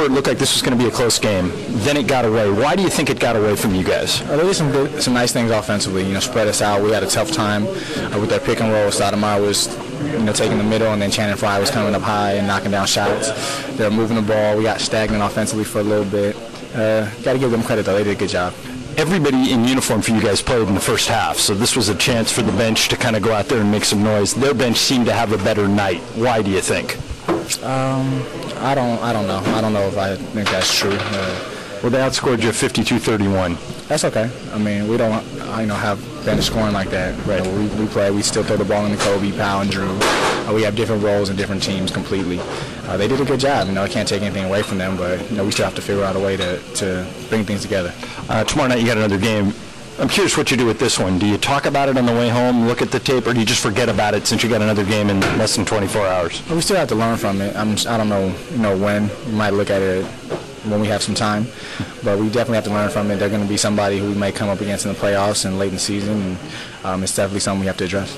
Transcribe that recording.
before it looked like this was going to be a close game. Then it got away. Why do you think it got away from you guys? There was some nice things offensively. Spread us out. We had a tough time with that pick and roll. Stoudemire was, taking the middle, and then Channing Frye was coming up high and knocking down shots. They were moving the ball. We got stagnant offensively for a little bit. Got to give them credit, though. They did a good job. Everybody in uniform for you guys played in the first half, so this was a chance for the bench to kind of go out there and make some noise. Their bench seemed to have a better night. Why do you think? I don't know. I don't know if I think that's true. Well, they outscored you 52-31. That's okay. I mean, we don't, have bench scoring like that. Right. We play. We still throw the ball into Kobe, Powell, and Drew. We have different roles in different teams completely. They did a good job. I can't take anything away from them, but we still have to figure out a way to bring things together. Tomorrow night you got another game. I'm curious what you do with this one. Do you talk about it on the way home, look at the tape, or do you just forget about it since you got another game in less than 24 hours? We still have to learn from it. I don't know, when. We might look at it when we have some time, but we definitely have to learn from it. They're going to be somebody who we may come up against in the playoffs and late in the season, and it's definitely something we have to address.